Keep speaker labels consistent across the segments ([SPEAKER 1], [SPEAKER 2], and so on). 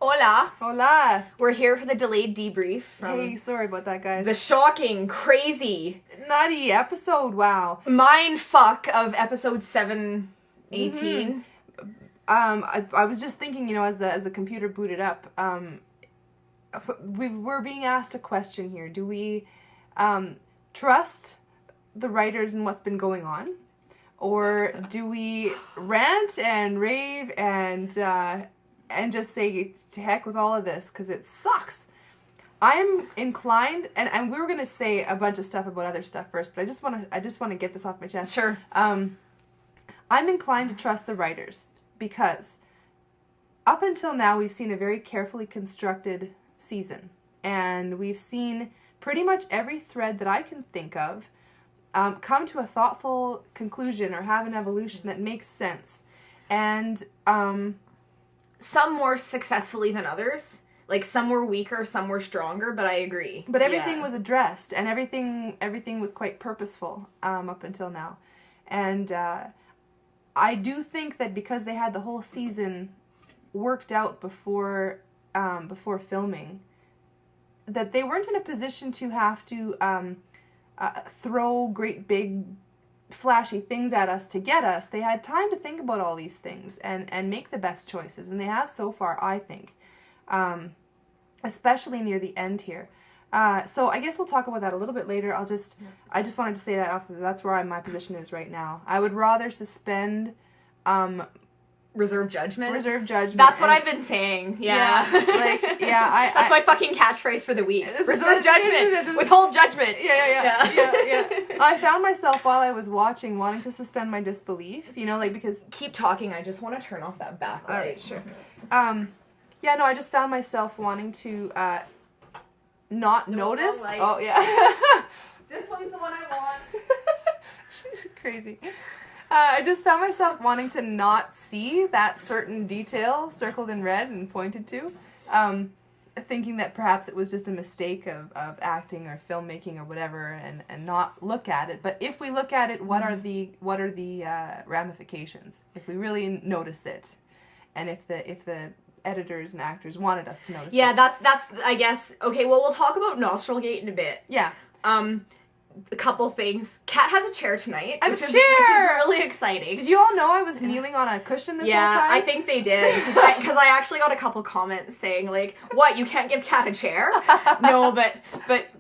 [SPEAKER 1] Hola.
[SPEAKER 2] Hola.
[SPEAKER 1] We're here for the delayed debrief from
[SPEAKER 2] Hey, sorry about that, guys.
[SPEAKER 1] the shocking, crazy,
[SPEAKER 2] nutty episode, wow.
[SPEAKER 1] mind fuck of episode 718.
[SPEAKER 2] I was just thinking, as the computer booted up, we're being asked a question here. Do we trust the writers and what's been going on? Or do we rant and rave and just say to heck with all of this because it sucks? I'm inclined, and we were gonna say a bunch of stuff about other stuff first, but I just want to get this off my chest.
[SPEAKER 1] Sure.
[SPEAKER 2] I'm inclined to trust the writers because up until now we've seen a very carefully constructed season, and we've seen pretty much every thread that I can think of come to a thoughtful conclusion or have an evolution that makes sense. And
[SPEAKER 1] some more successfully than others. Like, some were weaker, some were stronger, but I agree.
[SPEAKER 2] But everything was addressed, and everything was quite purposeful up until now. And I do think that because they had the whole season worked out before filming, that they weren't in a position to have to throw great big flashy things at us to get us. They had time to think about all these things and make the best choices, and they have so far, I think, especially near the end here. So I guess we'll talk about that a little bit later. I just wanted to say that that's where my position is right now. I would rather suspend
[SPEAKER 1] Reserve judgment.
[SPEAKER 2] That's
[SPEAKER 1] what I've been saying. Yeah. That's my fucking catchphrase for the week. Reserve judgment. Withhold judgment.
[SPEAKER 2] Yeah. I found myself while I was watching wanting to suspend my disbelief, because...
[SPEAKER 1] Keep talking, I just want to turn off that backlight.
[SPEAKER 2] Alright, sure. I just found myself wanting to not notice... Oh, yeah.
[SPEAKER 1] This one's the one I want.
[SPEAKER 2] She's crazy. I just found myself wanting to not see that certain detail circled in red and pointed to, thinking that perhaps it was just a mistake of acting or filmmaking or whatever, and not look at it. But if we look at it, what are the ramifications? If we really notice it, and if the editors and actors wanted us to notice it.
[SPEAKER 1] Yeah, that's I guess. Okay, well, we'll talk about Nostril Gate in a bit.
[SPEAKER 2] Yeah.
[SPEAKER 1] A couple things. Kat has a chair tonight.
[SPEAKER 2] Which is
[SPEAKER 1] really exciting.
[SPEAKER 2] Did you all know I was kneeling on a cushion this whole time?
[SPEAKER 1] Yeah, I think they did. Because I actually got a couple comments saying, like, what, you can't give Kat a chair? No, but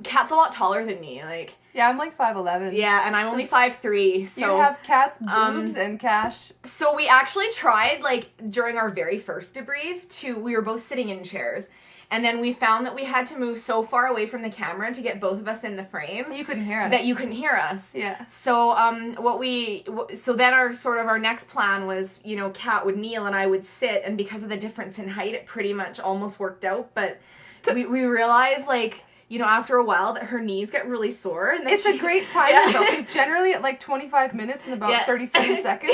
[SPEAKER 1] Kat's a lot taller than me. Like,
[SPEAKER 2] yeah, I'm like 5'11".
[SPEAKER 1] Yeah, and I'm only 5'3", so...
[SPEAKER 2] You have Kat's boobs and cash.
[SPEAKER 1] So we actually tried, like, during our very first debrief, we were both sitting in chairs. And then we found that we had to move so far away from the camera to get both of us in the frame.
[SPEAKER 2] You couldn't hear us.
[SPEAKER 1] That you couldn't hear us.
[SPEAKER 2] Yeah.
[SPEAKER 1] So then our next plan was, Kat would kneel and I would sit, and because of the difference in height, it pretty much almost worked out. But we realized, like, after a while that her knees get really sore. And
[SPEAKER 2] it's a great time, though, because generally at like 25 minutes and about 37 seconds,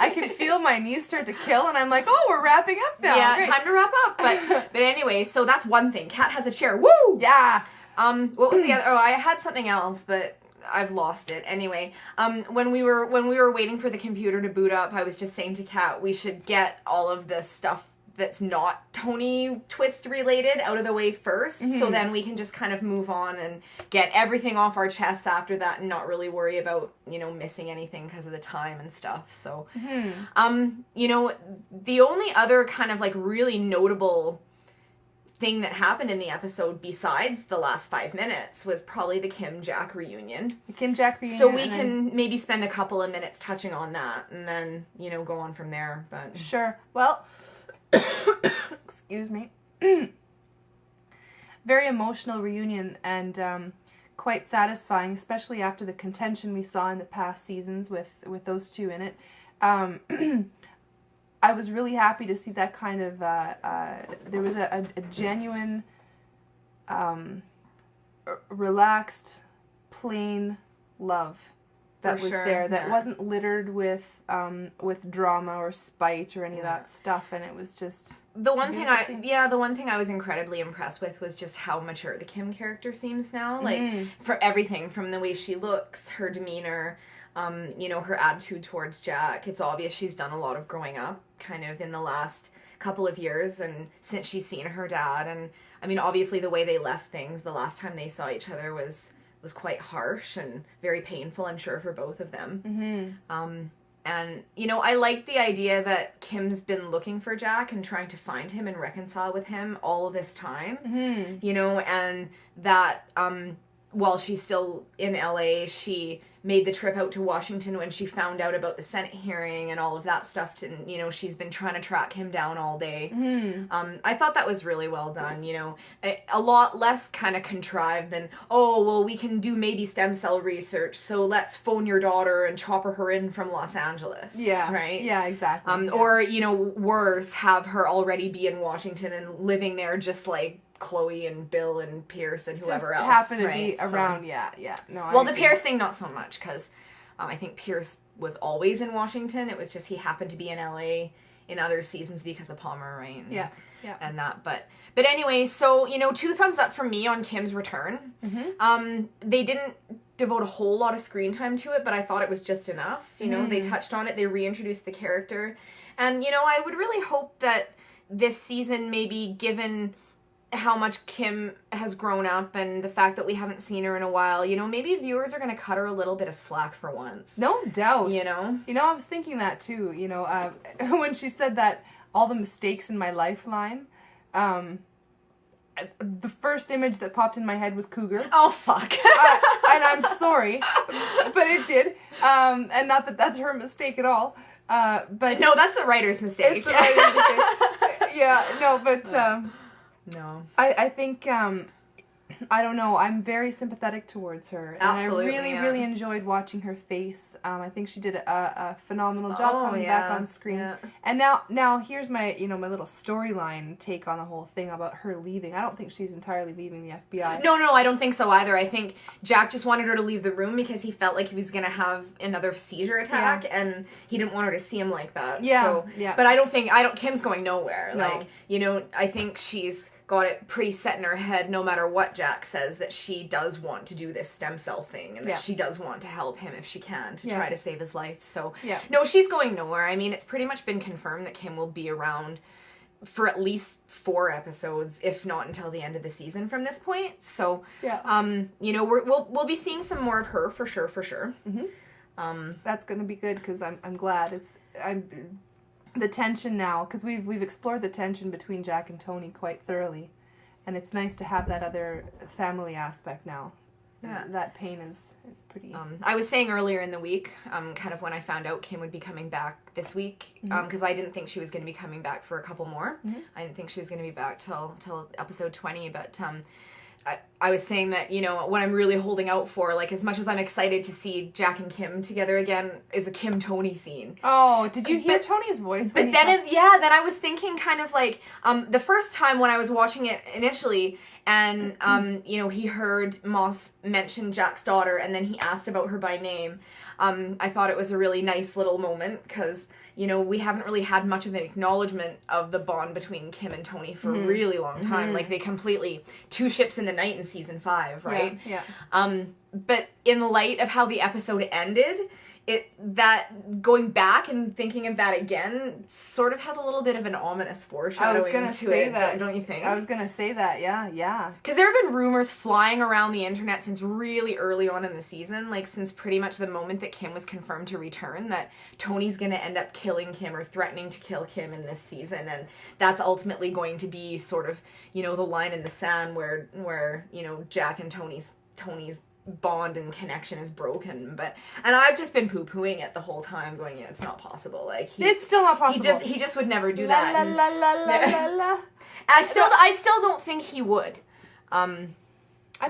[SPEAKER 2] I can feel my knees start to kill, and I'm like, oh, we're wrapping up now.
[SPEAKER 1] Yeah,
[SPEAKER 2] Great.
[SPEAKER 1] Time to wrap up. But anyway, so that's one thing. Kat has a chair. Woo!
[SPEAKER 2] Yeah.
[SPEAKER 1] What was the other? Oh, I had something else, but I've lost it. Anyway, when we were waiting for the computer to boot up, I was just saying to Kat, we should get all of this stuff that's not Tony Twist related out of the way first, so then we can just kind of move on and get everything off our chests after that and not really worry about, missing anything because of the time and stuff. So, the only other kind of like really notable thing that happened in the episode besides the last 5 minutes was probably the Kim-Jack reunion. So we can maybe spend a couple of minutes touching on that and then, go on from there. But
[SPEAKER 2] sure. Well... Excuse me. Very emotional reunion and quite satisfying, especially after the contention we saw in the past seasons with those two in it. I was really happy to see that kind of there was a genuine relaxed, plain love that was there, that wasn't littered with drama or spite or any of that stuff, and it was just
[SPEAKER 1] the one thing I was incredibly impressed with was just how mature the Kim character seems now. Like, for everything from the way she looks, her demeanor, her attitude towards Jack. It's obvious she's done a lot of growing up, kind of in the last couple of years and since she's seen her dad. And I mean, obviously the way they left things the last time they saw each other was quite harsh and very painful, I'm sure, for both of them.
[SPEAKER 2] Mm-hmm.
[SPEAKER 1] And, you know, I like the idea that Kim's been looking for Jack and trying to find him and reconcile with him all of this time,
[SPEAKER 2] Mm-hmm.
[SPEAKER 1] you know, and that while she's still in LA, she made the trip out to Washington when she found out about the Senate hearing and all of that stuff. And, you know, she's been trying to track him down all day.
[SPEAKER 2] Mm-hmm.
[SPEAKER 1] I thought that was really well done, you know, a lot less kind of contrived than, oh, well, we can do maybe stem cell research, so let's phone your daughter and chopper her in from Los Angeles.
[SPEAKER 2] Yeah.
[SPEAKER 1] Right?
[SPEAKER 2] Yeah, exactly. Yeah.
[SPEAKER 1] Or, you know, worse, have her already be in Washington and living there just like Chloe and Bill and Pierce and whoever
[SPEAKER 2] just
[SPEAKER 1] else.
[SPEAKER 2] happen to
[SPEAKER 1] right?
[SPEAKER 2] be around, yeah. No,
[SPEAKER 1] Well, the Pierce thing, not so much, because I think Pierce was always in Washington. It was just he happened to be in LA in other seasons because of Palmer, right? And,
[SPEAKER 2] yeah.
[SPEAKER 1] And that, but anyway, so, you know, 2 thumbs up from me on Kim's return.
[SPEAKER 2] Mm-hmm.
[SPEAKER 1] They didn't devote a whole lot of screen time to it, but I thought it was just enough. You know, they touched on it, they reintroduced the character. And, you know, I would really hope that this season, maybe given how much Kim has grown up and the fact that we haven't seen her in a while, you know, maybe viewers are going to cut her a little bit of slack for once.
[SPEAKER 2] No doubt.
[SPEAKER 1] You know?
[SPEAKER 2] You know, I was thinking that too, you know, when she said that all the mistakes in my lifeline, the first image that popped in my head was cougar.
[SPEAKER 1] Oh, fuck.
[SPEAKER 2] And I'm sorry, but it did. And not that that's her mistake at all. But
[SPEAKER 1] no, that's the writer's mistake.
[SPEAKER 2] It's the writer's mistake. Yeah, no, but...
[SPEAKER 1] No.
[SPEAKER 2] I think, I don't know, I'm very sympathetic towards her. And
[SPEAKER 1] Absolutely,
[SPEAKER 2] I really enjoyed watching her face. I think she did a phenomenal job coming back on screen.
[SPEAKER 1] Yeah.
[SPEAKER 2] And now here's my, you know, my little storyline take on the whole thing about her leaving. I don't think she's entirely leaving the FBI.
[SPEAKER 1] No, I don't think so either. I think Jack just wanted her to leave the room because he felt like he was going to have another seizure attack, and he didn't want her to see him like that.
[SPEAKER 2] Yeah,
[SPEAKER 1] So,
[SPEAKER 2] yeah.
[SPEAKER 1] But Kim's going nowhere.
[SPEAKER 2] No.
[SPEAKER 1] Like, you know, I think she's got it pretty set in her head, no matter what Jack says, that she does want to do this stem cell thing and that she does want to help him if she can to try to save his life. So, no, she's going nowhere. I mean, it's pretty much been confirmed that Kim will be around for at least 4 episodes, if not until the end of the season from this point. So, you know, we'll be seeing some more of her for sure.
[SPEAKER 2] Mm-hmm. That's going to be good because I'm glad the tension now, because we've explored the tension between Jack and Tony quite thoroughly, and it's nice to have that other family aspect now. Yeah. That pain is pretty...
[SPEAKER 1] I was saying earlier in the week, kind of when I found out Kim would be coming back this week, because I didn't think she was going to be coming back for a couple more. Mm-hmm. I didn't think she was going to be back till episode 20, but... I was saying that, you know, what I'm really holding out for, like, as much as I'm excited to see Jack and Kim together again, is a Kim-Tony scene.
[SPEAKER 2] Oh, did you hear Tony's voice?
[SPEAKER 1] But then, then I was thinking kind of like, the first time when I was watching it initially, and, you know, he heard Moss mention Jack's daughter, and then he asked about her by name, I thought it was a really nice little moment, because... You know, we haven't really had much of an acknowledgement of the bond between Kim and Tony for a really long time. Mm-hmm. Like, they completely... 2 ships in the night in season 5, right?
[SPEAKER 2] Yeah.
[SPEAKER 1] But in light of how the episode ended, that going back and thinking of that again sort of has a little bit of an ominous foreshadowing to it, don't you think?
[SPEAKER 2] I was going to say that, yeah.
[SPEAKER 1] Because there have been rumors flying around the internet since really early on in the season, like since pretty much the moment that Kim was confirmed to return, that Tony's going to end up killing Kim or threatening to kill Kim in this season, and that's ultimately going to be sort of, you know, the line in the sand where you know, Jack and Tony's bond and connection is broken, and I've just been poo-pooing it the whole time, going, yeah, it's not possible. Like,
[SPEAKER 2] it's still not possible.
[SPEAKER 1] He just would never do that.
[SPEAKER 2] La.
[SPEAKER 1] I still don't think he would.
[SPEAKER 2] I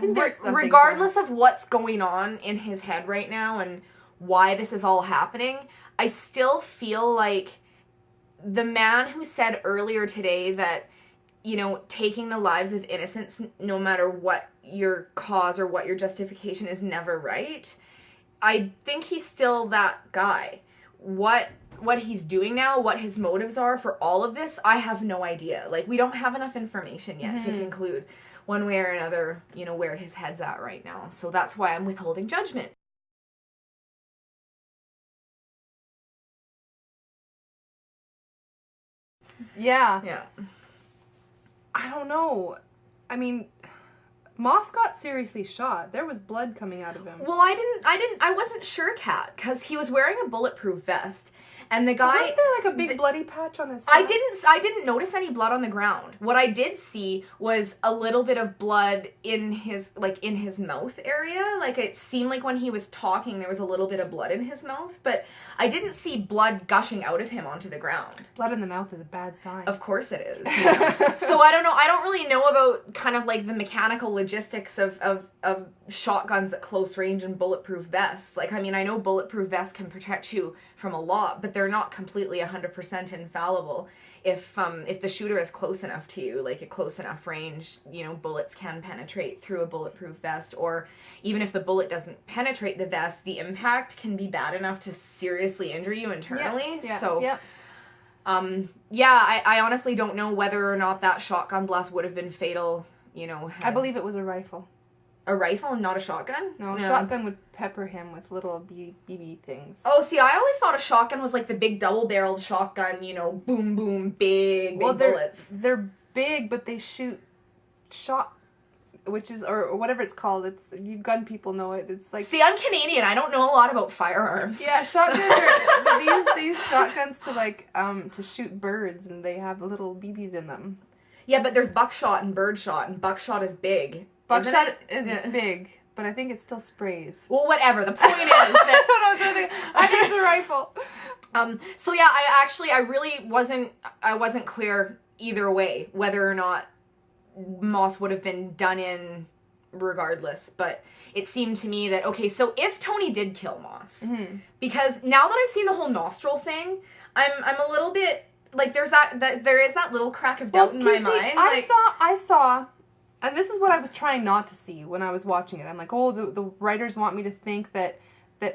[SPEAKER 2] think there's something
[SPEAKER 1] regardless of what's going on in his head right now and why this is all happening, I still feel like the man who said earlier today that, you know, taking the lives of innocents, no matter what your cause or what your justification, is never right. I think he's still that guy. What he's doing now, what his motives are for all of this, I have no idea. Like, we don't have enough information yet to conclude one way or another, you know, where his head's at right now. So that's why I'm withholding judgment.
[SPEAKER 2] Yeah.
[SPEAKER 1] Yeah.
[SPEAKER 2] I don't know. I mean, Moss got seriously shot. There was blood coming out of him.
[SPEAKER 1] Well, I wasn't sure, Kat, because he was wearing a bulletproof vest. And the guy...
[SPEAKER 2] Wasn't there like a big bloody patch on his side?
[SPEAKER 1] I didn't notice any blood on the ground. What I did see was a little bit of blood in his mouth area. Like, it seemed like when he was talking, there was a little bit of blood in his mouth. But I didn't see blood gushing out of him onto the ground.
[SPEAKER 2] Blood in the mouth is a bad sign.
[SPEAKER 1] Of course it is. Yeah. So I don't know. I don't really know about kind of like the mechanical logistics of shotguns at close range and bulletproof vests. Like, I mean, I know bulletproof vests can protect you from a lot, but they're not completely 100% infallible. If the shooter is close enough to you, like at close enough range, you know, bullets can penetrate through a bulletproof vest. Or even if the bullet doesn't penetrate the vest, the impact can be bad enough to seriously injure you internally.
[SPEAKER 2] Yeah.
[SPEAKER 1] So,
[SPEAKER 2] yeah.
[SPEAKER 1] I honestly don't know whether or not that shotgun blast would have been fatal, you know.
[SPEAKER 2] I believe it was a rifle.
[SPEAKER 1] A rifle and not a shotgun?
[SPEAKER 2] No, a shotgun would pepper him with little BB things.
[SPEAKER 1] Oh, see, I always thought a shotgun was like the big double-barreled shotgun, you know, boom, boom, big bullets.
[SPEAKER 2] They're big, but they shoot shot, which is, or whatever it's called. It's, you gun people know it. It's like...
[SPEAKER 1] See, I'm Canadian. I don't know a lot about firearms.
[SPEAKER 2] Yeah, shotguns are... they use shotguns to, like, to shoot birds, and they have little BBs in them.
[SPEAKER 1] Yeah, but there's buckshot and birdshot, and buckshot is big.
[SPEAKER 2] Buckshot is big, but I think it still sprays.
[SPEAKER 1] Well, whatever. The point is that...
[SPEAKER 2] I think it's a rifle.
[SPEAKER 1] So yeah, I really wasn't clear either way whether or not Moss would have been done in regardless, but it seemed to me that, okay, so if Tony did kill Moss, because now that I've seen the whole nostril thing, I'm a little bit, like, there is that little crack of doubt in my mind.
[SPEAKER 2] I saw, and this is what I was trying not to see when I was watching it. I'm like, oh, the writers want me to think that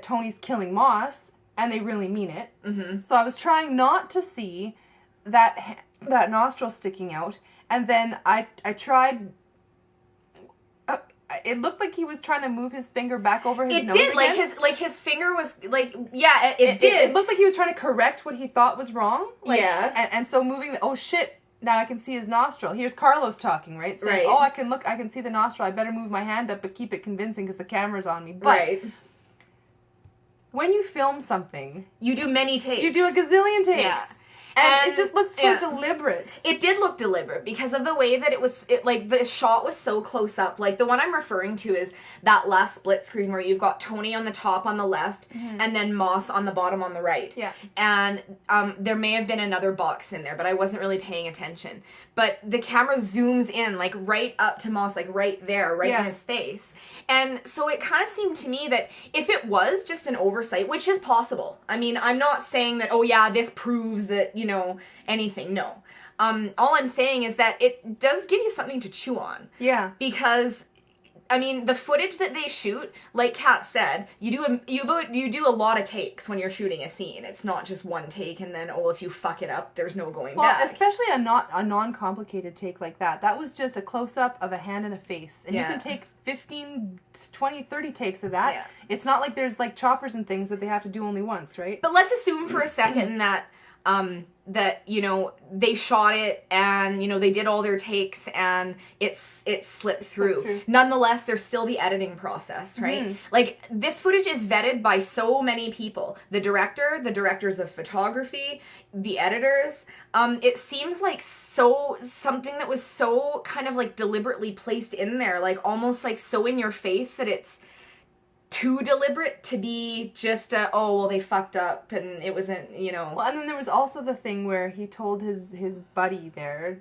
[SPEAKER 2] Tony's killing Moss, and they really mean it. Mm-hmm. So I was trying not to see that nostril sticking out, and then I tried... it looked like he was trying to move his finger back over his nose.
[SPEAKER 1] It did, like his finger was, like, yeah, it did.
[SPEAKER 2] It looked like he was trying to correct what he thought was wrong. Like,
[SPEAKER 1] yeah.
[SPEAKER 2] And so moving, oh shit, now I can see his nostril. Here's Carlos talking, right? Saying, oh, I can see the nostril, I better move my hand up, but keep it convincing because the camera's on me. But
[SPEAKER 1] right.
[SPEAKER 2] When you film something...
[SPEAKER 1] You do many takes.
[SPEAKER 2] You do a gazillion takes.
[SPEAKER 1] Yeah.
[SPEAKER 2] And it just looked so deliberate.
[SPEAKER 1] It did look deliberate because of the way that like, the shot was so close up. Like, the one I'm referring to is that last split screen where you've got Tony on the top on the left, and then Moss on the bottom on the right.
[SPEAKER 2] Yeah.
[SPEAKER 1] And there may have been another box in there, but I wasn't really paying attention. But the camera zooms in, like, right up to Moss, like, right there, right in his face. And so it kind of seemed to me that if it was just an oversight, which is possible. I mean, I'm not saying that, oh yeah, this proves that, you know, anything. No. All I'm saying is that it does give you something to chew on.
[SPEAKER 2] Yeah.
[SPEAKER 1] Because, I mean, the footage that they shoot, like Kat said, you do a lot of takes when you're shooting a scene. It's not just one take and then, oh, if you fuck it up, there's no going back.
[SPEAKER 2] Well, especially a non-complicated take like that. That was just a close-up of a hand and a face. And you can take 15, 20, 30 takes of that.
[SPEAKER 1] Yeah.
[SPEAKER 2] It's not like there's, like, choppers and things that they have to do only once, right?
[SPEAKER 1] But let's assume for a second that... that, you know, they shot it and, you know, they did all their takes and it slipped through. Nonetheless, there's still the editing process, right? Mm-hmm. Like, this footage is vetted by so many people. The director, the directors of photography, the editors. It seems like something that was so kind of, like, deliberately placed in there, like, almost, like, so in your face that it's too deliberate to be just oh, well, they fucked up and it wasn't, you know.
[SPEAKER 2] Well, and then there was also the thing where he told his buddy there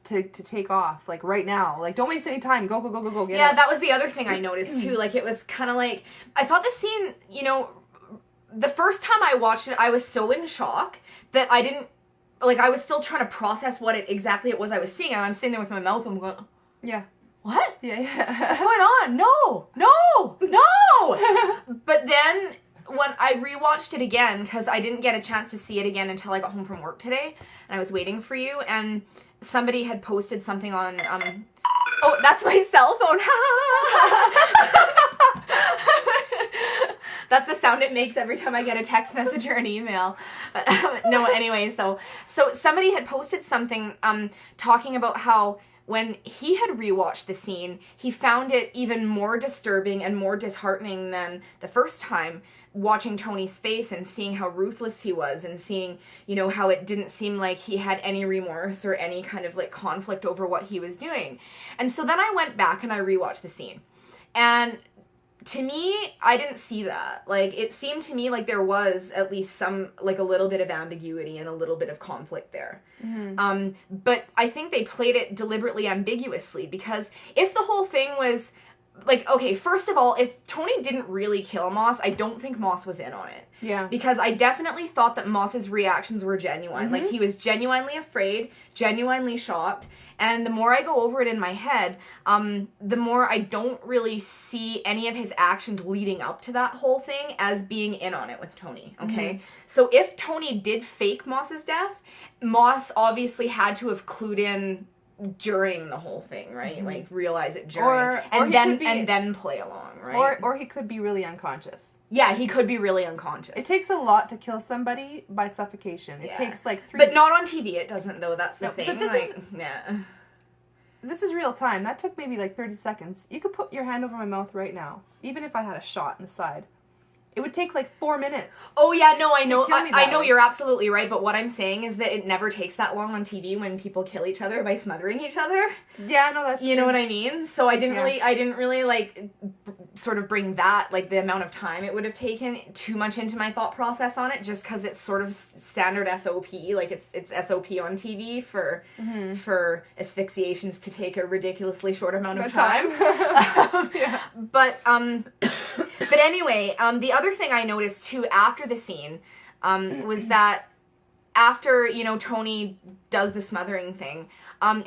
[SPEAKER 2] to take off, like, right now. Like, don't waste any time. Go, get
[SPEAKER 1] Yeah,
[SPEAKER 2] up.
[SPEAKER 1] that was the other thing I noticed, too. Like, it was kind of like, I thought the scene, you know, the first time I watched it, I was so in shock that I didn't, like, I was still trying to process what exactly it was I was seeing. I'm sitting there with my mouth, I'm going,
[SPEAKER 2] yeah.
[SPEAKER 1] What?
[SPEAKER 2] Yeah.
[SPEAKER 1] What's going on? No! But then, when I rewatched it again, because I didn't get a chance to see it again until I got home from work today, and I was waiting for you, and somebody had posted something on, oh, that's my cell phone. That's the sound it makes every time I get a text message or an email. But no, anyways, though. So somebody had posted something talking about how when he had rewatched the scene, he found it even more disturbing and more disheartening than the first time, watching Tony's face and seeing how ruthless he was and seeing, you know, how it didn't seem like he had any remorse or any kind of like conflict over what he was doing. And so then I went back and I rewatched the scene. And to me, I didn't see that. Like, it seemed to me like there was at least some, like, a little bit of ambiguity and a little bit of conflict there. Mm-hmm. But I think they played it deliberately ambiguously, because if the whole thing was, like, okay, first of all, if Tony didn't really kill Moss, I don't think Moss was in on it.
[SPEAKER 2] Yeah.
[SPEAKER 1] Because I definitely thought that Moss's reactions were genuine. Mm-hmm. Like, he was genuinely afraid, genuinely shocked. And the more I go over it in my head, the more I don't really see any of his actions leading up to that whole thing as being in on it with Tony, okay? Mm-hmm. So if Tony did fake Moss's death, Moss obviously had to have clued in during the whole thing, right? Mm-hmm. Like, realize it during, and then play along, right?
[SPEAKER 2] Or he could be really unconscious.
[SPEAKER 1] Yeah, he could be really unconscious.
[SPEAKER 2] It takes a lot to kill somebody by suffocation. It takes like 3...
[SPEAKER 1] But not on TV, it doesn't, though. That's the thing.
[SPEAKER 2] But this is real time. That took maybe like 30 seconds. You could put your hand over my mouth right now, even if I had a shot in the side. It would take like 4 minutes.
[SPEAKER 1] Oh yeah, no, I know. I know you're absolutely right, but what I'm saying is that it never takes that long on TV when people kill each other by smothering each other.
[SPEAKER 2] Yeah, no, that's
[SPEAKER 1] you know what I mean. So I didn't really like sort of bring that, like, the amount of time it would have taken too much into my thought process on it, just because it's sort of standard SOP, like it's SOP on TV for asphyxiations to take a ridiculously short amount of time. But anyway, the other thing I noticed too after the scene was that after, you know, Tony does the smothering thing,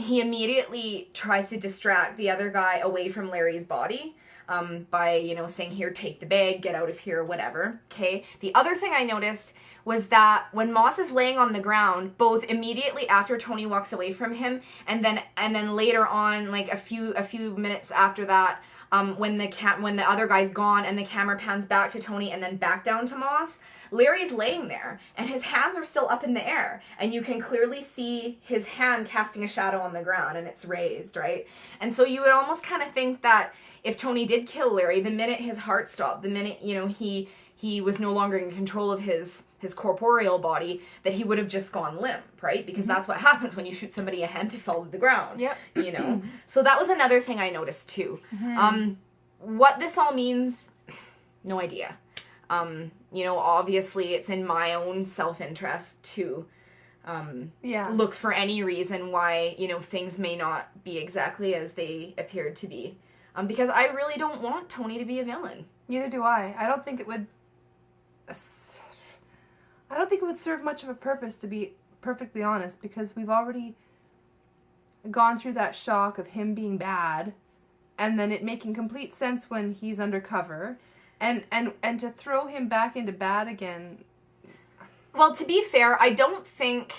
[SPEAKER 1] he immediately tries to distract the other guy away from Larry's body by, you know, saying, here, take the bag, get out of here, whatever, okay? The other thing I noticed was that when Moss is laying on the ground, both immediately after Tony walks away from him and then later on, like a few minutes after that, when the other guy's gone and the camera pans back to Tony and then back down to Moss, Larry's laying there and his hands are still up in the air and you can clearly see his hand casting a shadow on the ground and it's raised, right? And so you would almost kind of think that if Tony did kill Larry, the minute his heart stopped, the minute, you know, he was no longer in control of his corporeal body, that he would have just gone limp, right? Because that's what happens when you shoot somebody a hand, they fall to the ground.
[SPEAKER 2] Yep.
[SPEAKER 1] You know? So that was another thing I noticed too. What this all means, no idea. You know, obviously it's in my own self-interest to look for any reason why, you know, things may not be exactly as they appeared to be. Because I really don't want Tony to be a villain.
[SPEAKER 2] Neither do I. I don't think it would serve much of a purpose, to be perfectly honest, because we've already gone through that shock of him being bad and then it making complete sense when he's undercover and to throw him back into bad again.
[SPEAKER 1] Well, to be fair, I don't think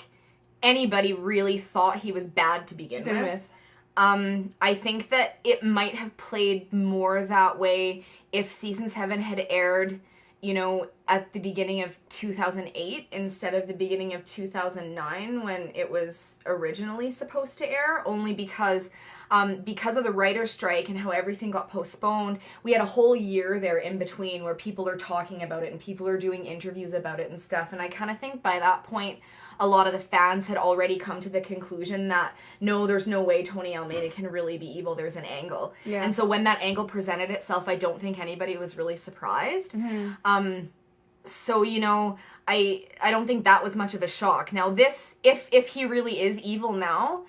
[SPEAKER 1] anybody really thought he was bad to begin with. I think that it might have played more that way if Season 7 had aired, you know, at the beginning of 2008 instead of the beginning of 2009 when it was originally supposed to air, only because of the writer's strike and how everything got postponed. We had a whole year there in between where people are talking about it and people are doing interviews about it and stuff, and I kind of think by that point a lot of the fans had already come to the conclusion that, no, there's no way Tony Almeida can really be evil. There's an angle. Yeah. And so when that angle presented itself, I don't think anybody was really surprised. So, you know, I don't think that was much of a shock. Now, this, if he really is evil now,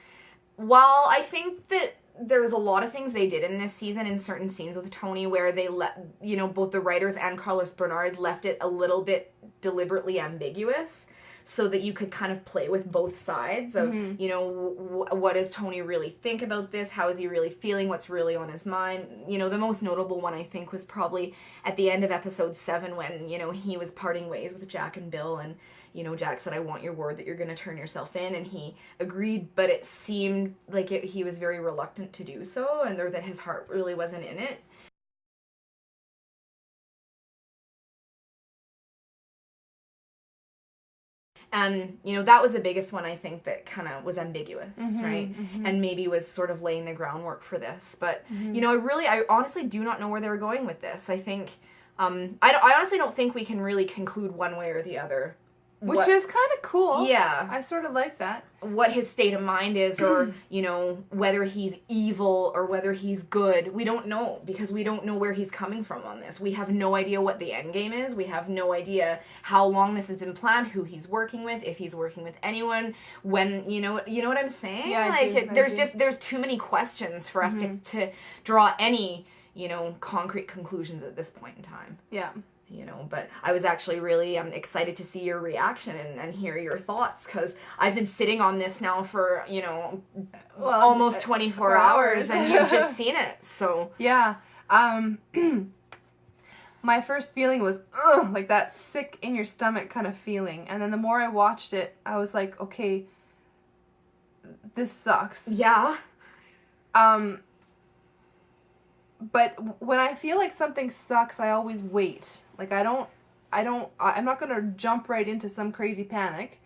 [SPEAKER 1] while I think that there's a lot of things they did in this season in certain scenes with Tony where they let, you know, both the writers and Carlos Bernard left it a little bit deliberately ambiguous, so that you could kind of play with both sides of, you know, what does Tony really think about this? How is he really feeling? What's really on his mind? You know, the most notable one, I think, was probably at the end of episode 7 when, you know, he was parting ways with Jack and Bill and, you know, Jack said, I want your word that you're going to turn yourself in, and he agreed, but it seemed like he was very reluctant to do so, and that his heart really wasn't in it. And, you know, that was the biggest one, I think, that kind of was ambiguous, right? And maybe was sort of laying the groundwork for this. But, you know, I honestly do not know where they were going with this. I think, I honestly don't think we can really conclude one way or the other.
[SPEAKER 2] Which is kind of cool.
[SPEAKER 1] Yeah.
[SPEAKER 2] I sort of like that.
[SPEAKER 1] What his state of mind is, or, you know, whether he's evil or whether he's good. We don't know, because we don't know where he's coming from on this. We have no idea what the end game is. We have no idea how long this has been planned, who he's working with, if he's working with anyone, when, you know what I'm saying?
[SPEAKER 2] Yeah,
[SPEAKER 1] there's too many questions for us to draw any, you know, concrete conclusions at this point in time.
[SPEAKER 2] Yeah.
[SPEAKER 1] You know, but I was actually really excited to see your reaction and hear your thoughts, because I've been sitting on this now for, you know, almost 24 hours and you've just seen it, so.
[SPEAKER 2] Yeah. My first feeling was, like that sick in your stomach kind of feeling. And then the more I watched it, I was like, okay, this sucks.
[SPEAKER 1] Yeah.
[SPEAKER 2] But when I feel like something sucks, I always wait. Like, I'm not going to jump right into some crazy panic.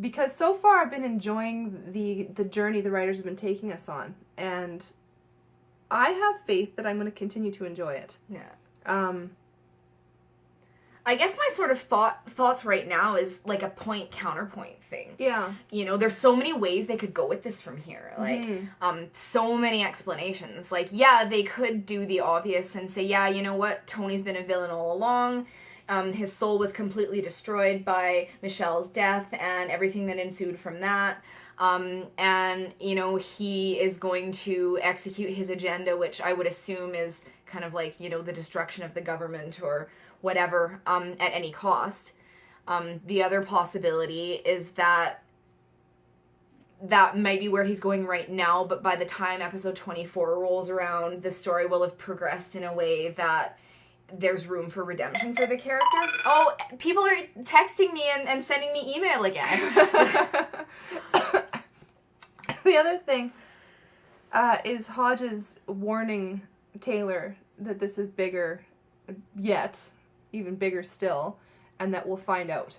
[SPEAKER 2] Because so far I've been enjoying the journey the writers have been taking us on. And I have faith that I'm going to continue to enjoy it.
[SPEAKER 1] Yeah. I guess my sort of thoughts right now is like a point-counterpoint thing.
[SPEAKER 2] Yeah.
[SPEAKER 1] You know, there's so many ways they could go with this from here. Like, so many explanations. Like, yeah, they could do the obvious and say, yeah, you know what, Tony's been a villain all along. His soul was completely destroyed by Michelle's death and everything that ensued from that. And, you know, he is going to execute his agenda, which I would assume is kind of like, you know, the destruction of the government or whatever, at any cost. The other possibility is that might be where he's going right now, but by the time episode 24 rolls around, the story will have progressed in a way that there's room for redemption for the character. Oh, people are texting me and sending me email again.
[SPEAKER 2] The other thing is Hodges warning Taylor that this is bigger yet, even bigger still, and that we'll find out.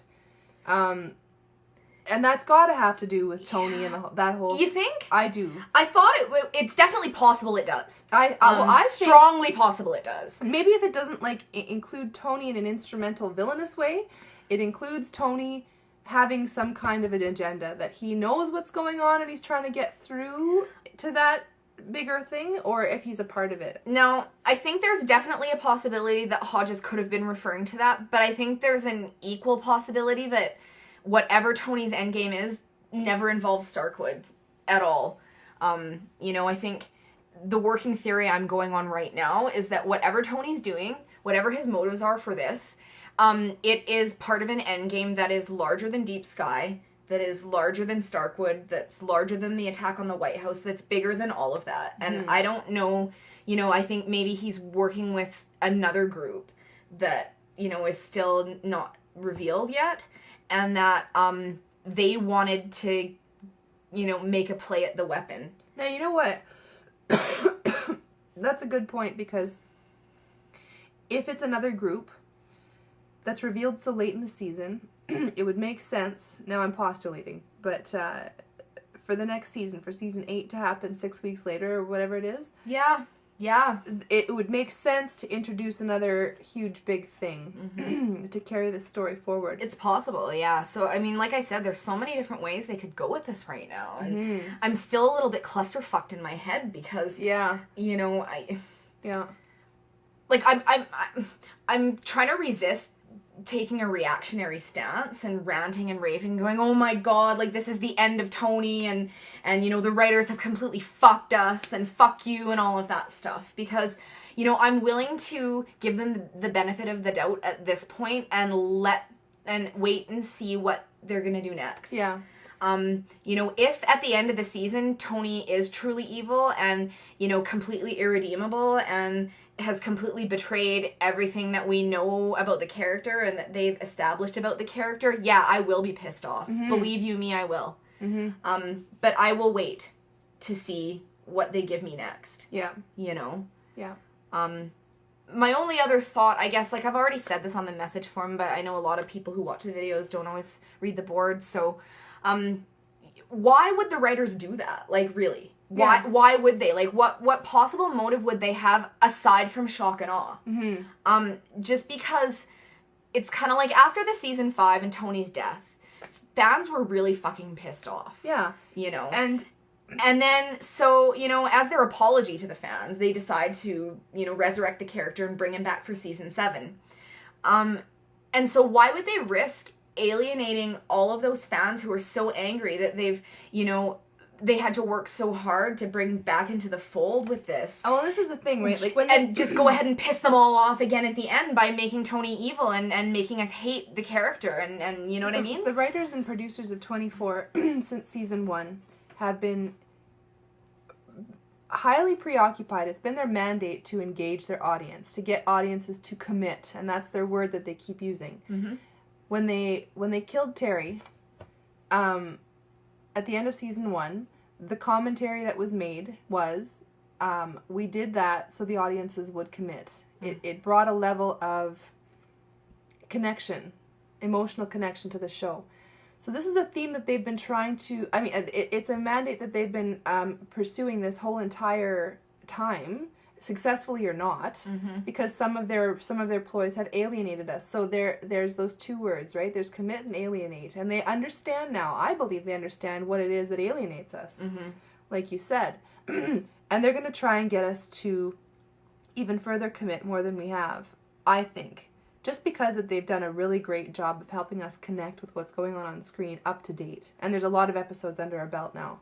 [SPEAKER 2] And that's got to have to do with Tony and that whole...
[SPEAKER 1] You think?
[SPEAKER 2] I do.
[SPEAKER 1] I thought it's definitely possible it does.
[SPEAKER 2] I think
[SPEAKER 1] strongly possible it does.
[SPEAKER 2] Maybe if it doesn't, like, include Tony in an instrumental villainous way, it includes Tony having some kind of an agenda, that he knows what's going on and he's trying to get through to that bigger thing, or if he's a part of it.
[SPEAKER 1] No, I think there's definitely a possibility that Hodges could have been referring to that, but I think there's an equal possibility that whatever Tony's endgame is never involves Starkwood at all. You know, I think the working theory I'm going on right now is that whatever Tony's doing, whatever his motives are for this, it is part of an endgame that is larger than Deep Sky, that is larger than Starkwood, that's larger than the attack on the White House, that's bigger than all of that. And I don't know, you know, I think maybe he's working with another group that, you know, is still not revealed yet, and that they wanted to, you know, make a play at the weapon.
[SPEAKER 2] Now, you know what? That's a good point, because if it's another group that's revealed so late in the season, it would make sense, now I'm postulating, but for the next season, for season 8 to happen 6 weeks later, or whatever it is.
[SPEAKER 1] Yeah.
[SPEAKER 2] It would make sense to introduce another huge big thing to carry this story forward.
[SPEAKER 1] It's possible, yeah. So, I mean, like I said, there's so many different ways they could go with this right now. And I'm still a little bit clusterfucked in my head because, you know, like, I'm trying to resist taking a reactionary stance and ranting and raving, going, oh my god, like, this is the end of Tony, and you know, the writers have completely fucked us, and fuck you, and all of that stuff, because, you know, I'm willing to give them the benefit of the doubt at this point and wait and see what they're gonna do next.
[SPEAKER 2] Yeah.
[SPEAKER 1] You know, if at the end of the season Tony is truly evil and, you know, completely irredeemable and has completely betrayed everything that we know about the character and that they've established about the character, yeah, I will be pissed off. Believe you me, I will. But I will wait to see what they give me next.
[SPEAKER 2] Yeah.
[SPEAKER 1] You know?
[SPEAKER 2] Yeah.
[SPEAKER 1] my only other thought, I guess, like I've already said this on the message form, but I know a lot of people who watch the videos don't always read the board. So, why would the writers do that? Like, really? Why would they? Like, what possible motive would they have aside from shock and awe? Just because it's kind of like after the season 5 and Tony's death, fans were really fucking pissed off.
[SPEAKER 2] Yeah.
[SPEAKER 1] You know?
[SPEAKER 2] And
[SPEAKER 1] then, so, you know, as their apology to the fans, they decide to, you know, resurrect the character and bring him back for season 7. And so why would they risk alienating all of those fans who are so angry that they've, you know, they had to work so hard to bring back into the fold with this?
[SPEAKER 2] Oh, well, this is the thing, right? Like,
[SPEAKER 1] and just go ahead and piss them all off again at the end by making Tony evil and making us hate the character and you know what I mean?
[SPEAKER 2] The writers and producers of 24 since season 1 have been highly preoccupied. It's been their mandate to engage their audience, to get audiences to commit, and that's their word that they keep using. When they killed Terry, at the end of season 1, the commentary that was made was, we did that so the audiences would commit. It brought a level of connection, emotional connection to the show. So this is a theme that they've been trying to, I mean, it's a mandate that they've been pursuing this whole entire time, successfully or not, because some of their ploys have alienated us. So there's those two words, right? There's commit and alienate. And they understand now, I believe they understand what it is that alienates us, like you said. And they're going to try and get us to even further commit more than we have, I think. Just because that they've done a really great job of helping us connect with what's going on screen up to date. And there's a lot of episodes under our belt now.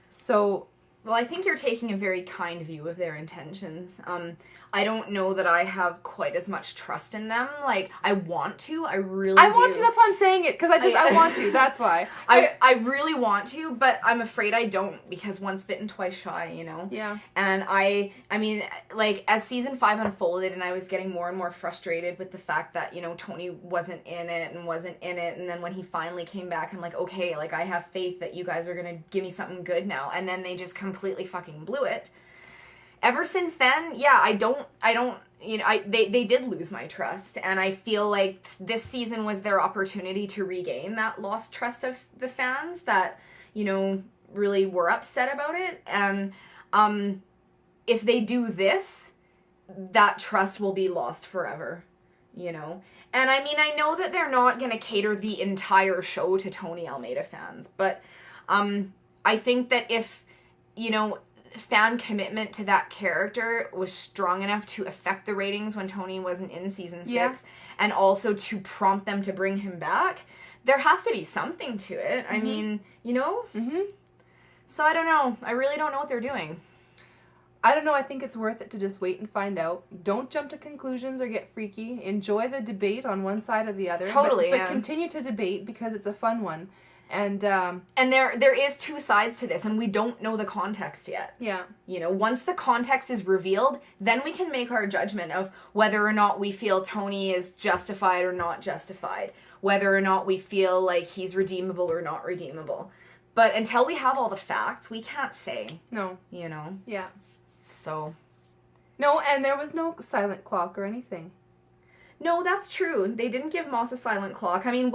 [SPEAKER 2] So,
[SPEAKER 1] well, I think you're taking a very kind view of their intentions. I don't know that I have quite as much trust in them. Like, I want to. I really
[SPEAKER 2] want to. That's why I'm saying it. Because I want to. That's why.
[SPEAKER 1] I really want to, but I'm afraid I don't, because once bitten, twice shy, you know?
[SPEAKER 2] Yeah.
[SPEAKER 1] And I mean, like, as season 5 unfolded and I was getting more and more frustrated with the fact that, you know, Tony wasn't in it. And then when he finally came back, I'm like, okay, like, I have faith that you guys are going to give me something good now. And then they just completely fucking blew it. Ever since then, yeah, I don't, you know, they did lose my trust, and I feel like this season was their opportunity to regain that lost trust of the fans that, you know, really were upset about it. And if they do this, that trust will be lost forever, you know. And I mean, I know that they're not going to cater the entire show to Tony Almeida fans, but I think that if, you know, fan commitment to that character was strong enough to affect the ratings when Tony wasn't in season 6, and also to prompt them to bring him back, there has to be something to it. I mean, you know? So I don't know. I really don't know what they're doing.
[SPEAKER 2] I don't know. I think it's worth it to just wait and find out. Don't jump to conclusions or get freaky. Enjoy the debate on one side or the other.
[SPEAKER 1] Totally.
[SPEAKER 2] But continue to debate, because it's a fun one. And
[SPEAKER 1] there is two sides to this, and we don't know the context yet.
[SPEAKER 2] Yeah.
[SPEAKER 1] You know, once the context is revealed, then we can make our judgment of whether or not we feel Tony is justified or not justified, whether or not we feel like he's redeemable or not redeemable. But until we have all the facts, we can't say.
[SPEAKER 2] No.
[SPEAKER 1] You know?
[SPEAKER 2] Yeah.
[SPEAKER 1] So.
[SPEAKER 2] No, and there was no silent clock or anything.
[SPEAKER 1] No, that's true. They didn't give Moss a silent clock. I mean,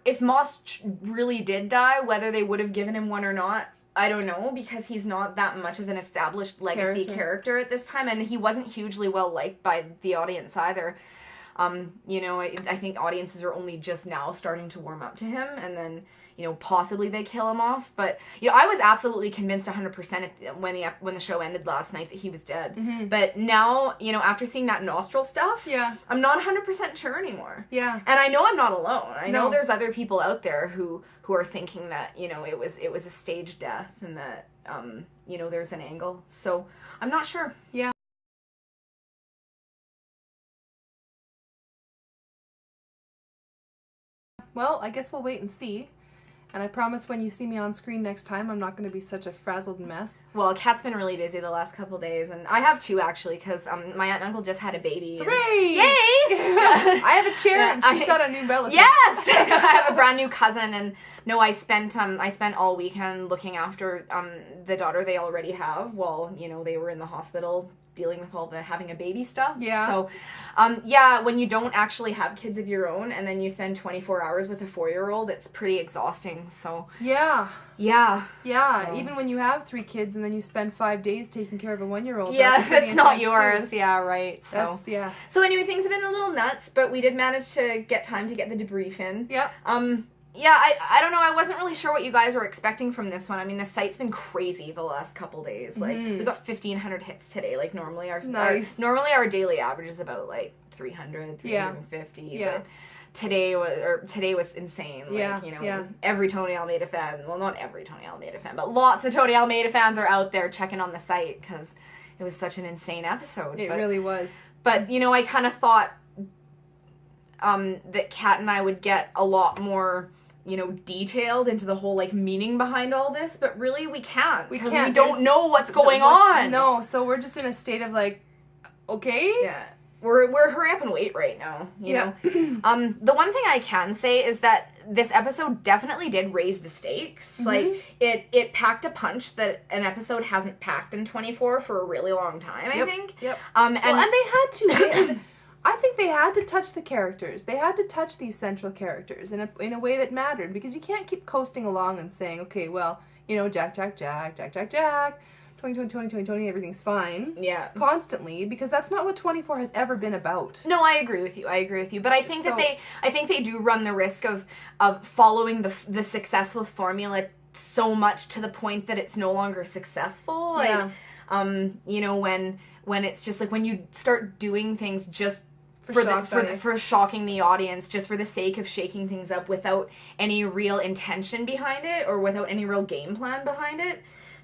[SPEAKER 1] if Moss really did die, whether they would have given him one or not, I don't know, because he's not that much of an established legacy character at this time, and he wasn't hugely well liked by the audience either. You know, I think audiences are only just now starting to warm up to him, and then, you know, possibly they kill him off. But, you know, I was absolutely convinced 100% when the show ended last night that he was dead. But now, you know, after seeing that nostril stuff, I'm not 100% sure anymore.
[SPEAKER 2] Yeah.
[SPEAKER 1] And I know I'm not alone. I know there's other people out there who are thinking that, you know, it was a staged death, and that, you know, there's an angle. So I'm not sure.
[SPEAKER 2] Yeah. Well, I guess we'll wait and see. And I promise when you see me on screen next time, I'm not going to be such a frazzled mess.
[SPEAKER 1] Well, Kat's been really busy the last couple days, and I have too, actually, because my aunt and uncle just had a baby.
[SPEAKER 2] Hooray!
[SPEAKER 1] Yay!
[SPEAKER 2] I have a chair, and she's got a new relative.
[SPEAKER 1] Yes! I have a brand new cousin, and no, I spent all weekend looking after the daughter they already have while, you know, they were in the hospital dealing with all the having a baby stuff.
[SPEAKER 2] Yeah.
[SPEAKER 1] So, when you don't actually have kids of your own and then you spend 24 hours with a 4-year-old, it's pretty exhausting. So.
[SPEAKER 2] Yeah.
[SPEAKER 1] Yeah.
[SPEAKER 2] Yeah.
[SPEAKER 1] So.
[SPEAKER 2] Even when you have 3 kids and then you spend 5 days taking care of a 1-year-old.
[SPEAKER 1] Yeah, that's not yours. Too. Yeah, right. So.
[SPEAKER 2] Yeah.
[SPEAKER 1] So anyway, things have been a little nuts, but we did manage to get time to get the debrief in.
[SPEAKER 2] Yep.
[SPEAKER 1] Yeah, I don't know. I wasn't really sure what you guys were expecting from this one. I mean, the site's been crazy the last couple days. Like, we got 1,500 hits today. Like, normally our daily average is about, like, 300, 350.
[SPEAKER 2] Yeah.
[SPEAKER 1] But today was insane. Like, every Tony Almeida fan, well, not every Tony Almeida fan, but lots of Tony Almeida fans are out there checking on the site because it was such an insane episode.
[SPEAKER 2] It really was.
[SPEAKER 1] But, I kind of thought that Kat and I would get a lot more, detailed into the whole, like, meaning behind all this, but really we can't. Because we don't know what's going on.
[SPEAKER 2] No, so we're just in a state of, like, okay?
[SPEAKER 1] Yeah. We're hurry up and wait right now, you know? The one thing I can say is that this episode definitely did raise the stakes. Mm-hmm. Like, it packed a punch that an episode hasn't packed in 24 for a really long time, I think.
[SPEAKER 2] Yep. And they had to. I think they had to touch the characters. They had to touch these central characters in a way that mattered, because you can't keep coasting along and saying, okay, well, Jack, 2020, everything's fine.
[SPEAKER 1] Yeah.
[SPEAKER 2] Constantly, because that's not what 24 has ever been about.
[SPEAKER 1] No, I agree with you. But I think they do run the risk of following the successful formula so much to the point that it's no longer successful. Like, when it's just like when you start doing things just for shocking the audience, just for the sake of shaking things up without any real intention behind it or without any real game plan behind it,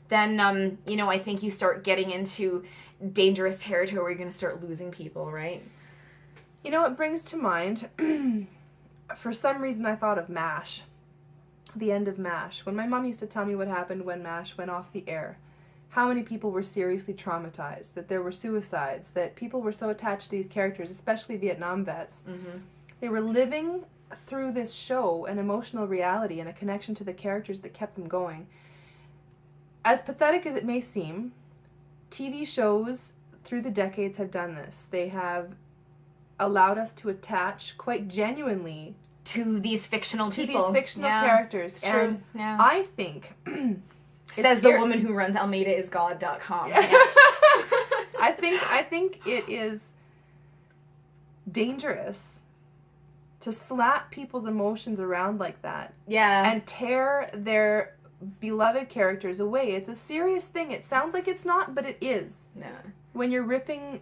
[SPEAKER 1] then I think you start getting into dangerous territory where you're going to start losing people, right?
[SPEAKER 2] It brings to mind, for some reason I thought of MASH, the end of MASH. When my mom used to tell me what happened when MASH went off the air, how many people were seriously traumatized, that there were suicides, that people were so attached to these characters, especially Vietnam vets. Mm-hmm. They were living through this show an emotional reality and a connection to the characters that kept them going. As pathetic as it may seem, TV shows through the decades have done this. They have allowed us to attach quite genuinely
[SPEAKER 1] to these fictional
[SPEAKER 2] characters.
[SPEAKER 1] It's true.
[SPEAKER 2] And I think...
[SPEAKER 1] Says the woman who runs AlmeidaIsGod.com.
[SPEAKER 2] Yeah. I think it is dangerous to slap people's emotions around like that.
[SPEAKER 1] Yeah.
[SPEAKER 2] And tear their beloved characters away. It's a serious thing. It sounds like it's not, but it is.
[SPEAKER 1] Yeah.
[SPEAKER 2] When you're ripping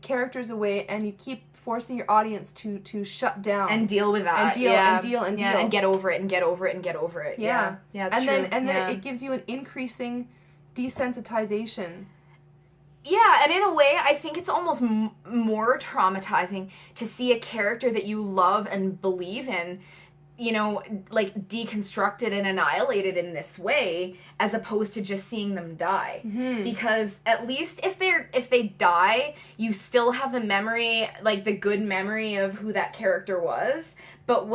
[SPEAKER 2] characters away and you keep forcing your audience to shut down
[SPEAKER 1] and deal with that
[SPEAKER 2] and deal
[SPEAKER 1] and get over it. Yeah
[SPEAKER 2] it's true. Then it gives you an increasing desensitization.
[SPEAKER 1] Yeah, and in a way I think it's almost more traumatizing to see a character that you love and believe in, like, deconstructed and annihilated in this way, as opposed to just seeing them die. Mm-hmm. Because at least if they die, you still have the memory, like the good memory of who that character was. But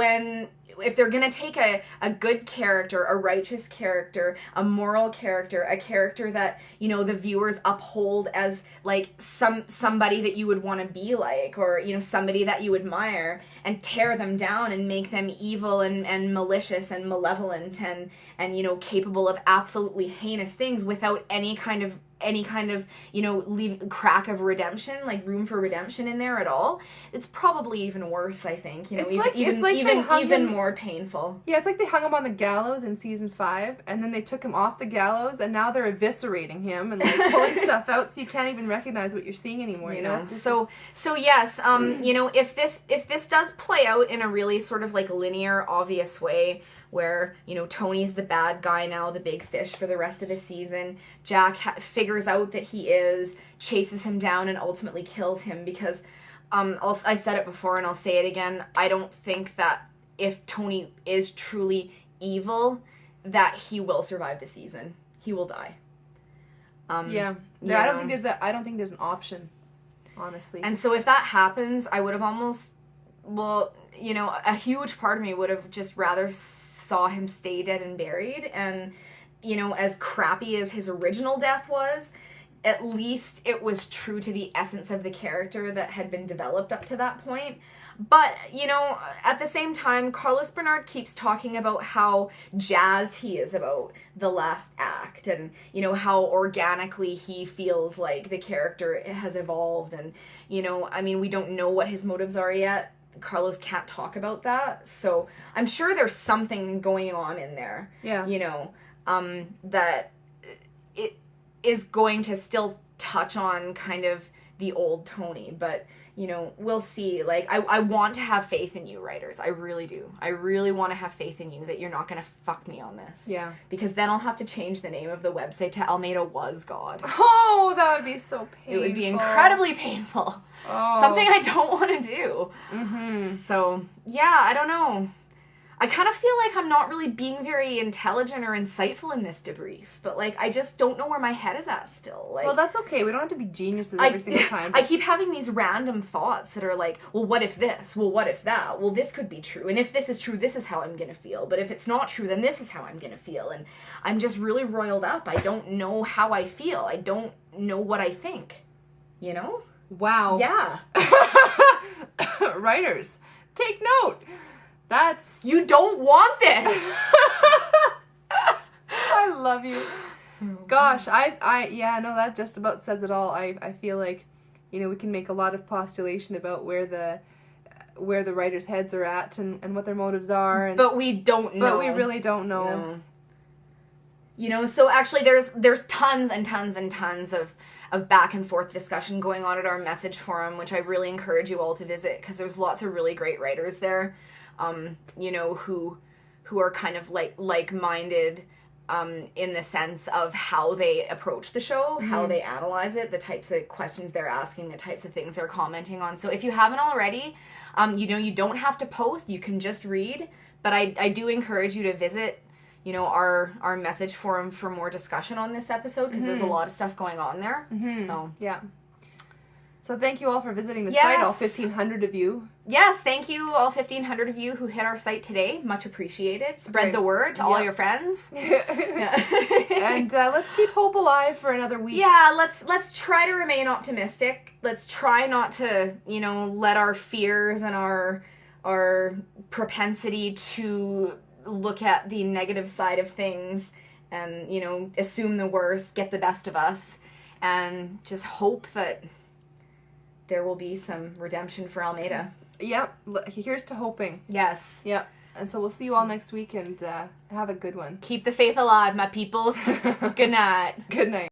[SPEAKER 1] if they're gonna take a good character, a righteous character, a moral character, a character that, the viewers uphold as, like, somebody that you would want to be like, or, somebody that you admire, and tear them down and make them evil and malicious and malevolent and capable of absolutely heinous things without any kind of leave crack of redemption, like room for redemption in there at all, it's probably even worse, I think. Even more painful.
[SPEAKER 2] Yeah, it's like they hung him on the gallows in season 5, and then they took him off the gallows, and now they're eviscerating him and, like, pulling stuff out so you can't even recognize what you're seeing anymore.
[SPEAKER 1] So yes, if this does play out in a really sort of, like, linear, obvious way, where, Tony's the bad guy now, the big fish for the rest of the season. Jack figures out that he is, chases him down, and ultimately kills him because, I said it before and I'll say it again, I don't think that if Tony is truly evil, that he will survive the season. He will die.
[SPEAKER 2] I don't think there's an option, honestly.
[SPEAKER 1] And so if that happens, I would have almost, a huge part of me would have just rather saw him stay dead and buried, and as crappy as his original death was, at least it was true to the essence of the character that had been developed up to that point. But, you know, at the same time, Carlos Bernard keeps talking about how jazzed he is about the last act and, you know, how organically he feels like the character has evolved. And, you know, I mean, we don't know what his motives are yet. Carlos can't talk about that. So I'm sure there's something going on in there, you know, that it is going to still touch on kind of the old Tony. But, you know, we'll see. Like, I want to have faith in you, writers. I really do. I really want to have faith in you that you're not going to fuck me on this.
[SPEAKER 2] Yeah.
[SPEAKER 1] Because then I'll have to change the name of the website to Almeida Was God.
[SPEAKER 2] Oh, that would be so painful.
[SPEAKER 1] It would be incredibly painful.
[SPEAKER 2] Oh.
[SPEAKER 1] Something I don't want to do. Mm-hmm. So, yeah, I don't know. I kind of feel like I'm not really being very intelligent or insightful in this debrief, but, like, I just don't know where my head is at still. Like,
[SPEAKER 2] well, that's okay. We don't have to be geniuses every single time.
[SPEAKER 1] I keep having these random thoughts that are like, well, what if this? Well, what if that? Well, this could be true. And if this is true, this is how I'm going to feel. But if it's not true, then this is how I'm going to feel. And I'm just really roiled up. I don't know how I feel. I don't know what I think. You know?
[SPEAKER 2] Wow.
[SPEAKER 1] Yeah.
[SPEAKER 2] Writers, take note. That's...
[SPEAKER 1] You don't want this!
[SPEAKER 2] I love you. Gosh, yeah, no, that just about says it all. I feel like, you know, we can make a lot of postulation about where the writers' heads are at and what their motives are.
[SPEAKER 1] But we don't know.
[SPEAKER 2] But we really don't know.
[SPEAKER 1] No. You know, so actually there's tons and tons and tons of back and forth discussion going on at our message forum, which I really encourage you all to visit, because there's lots of really great writers there. You know, who are kind of like-minded in the sense of how they approach the show, how they analyze it, the types of questions they're asking, the types of things they're commenting on. So if you haven't already, you know, you don't have to post, you can just read, but I do encourage you to visit, you know, our message forum for more discussion on this episode, because there's a lot of stuff going on there. So
[SPEAKER 2] yeah. So thank you all for visiting the site, all 1,500 of you.
[SPEAKER 1] Yes, thank you, all 1,500 of you who hit our site today. Much appreciated. Spread the word to all your friends.
[SPEAKER 2] And let's keep hope alive for another week.
[SPEAKER 1] Yeah, let's try to remain optimistic. Let's try not to, you know, let our fears and our propensity to look at the negative side of things and, you know, assume the worst, get the best of us, and just hope that there will be some redemption for Almeida.
[SPEAKER 2] Yep. Here's to hoping.
[SPEAKER 1] Yes.
[SPEAKER 2] Yep. And so we'll see you all next week, and have a good one.
[SPEAKER 1] Keep the faith alive, my peoples. Good night.
[SPEAKER 2] Good night.